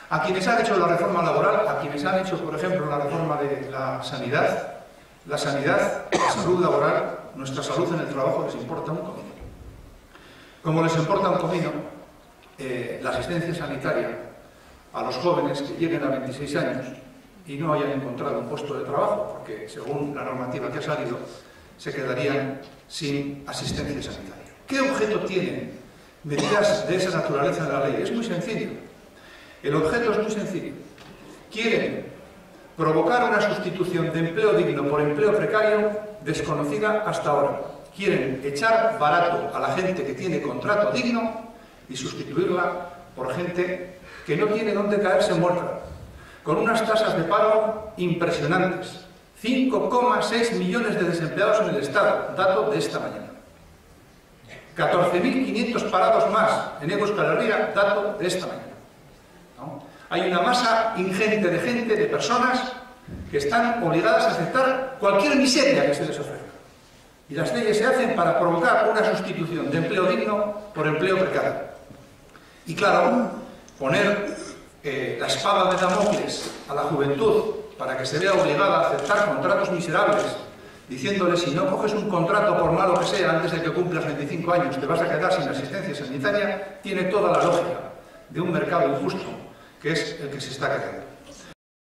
A quienes han hecho la reforma laboral, a quienes han hecho, por ejemplo, la reforma de la sanidad, la salud laboral, nuestra salud en el trabajo les importa un comino. Como les importa un comino la asistencia sanitaria a los jóvenes que lleguen a 26 años y no hayan encontrado un puesto de trabajo, porque según la normativa que ha salido, se quedarían sin asistencia sanitaria. ¿Qué objeto tienen medidas de esa naturaleza en la ley? Es muy sencillo. El objeto es muy sencillo. Quieren provocar una sustitución de empleo digno por empleo precario desconocida hasta ahora. Quieren echar barato a la gente que tiene contrato digno y sustituirla por gente que no tiene dónde caerse muerta, con unas tasas de paro impresionantes. 5,6 millones de desempleados en el Estado, dato de esta mañana. 14.500 parados más en Euskal Herria, dato de esta mañana. ¿No? Hay una masa ingente de gente, de personas, que están obligadas a aceptar cualquier miseria que se les ofrezca. Y las leyes se hacen para provocar una sustitución de empleo digno por empleo precario. Y claro, poner la espada de Damocles a la juventud para que se vea obligada a aceptar contratos miserables, diciéndole si no coges un contrato por malo que sea antes de que cumplas 25 años te vas a quedar sin asistencia sanitaria, tiene toda la lógica de un mercado injusto que es el que se está creando.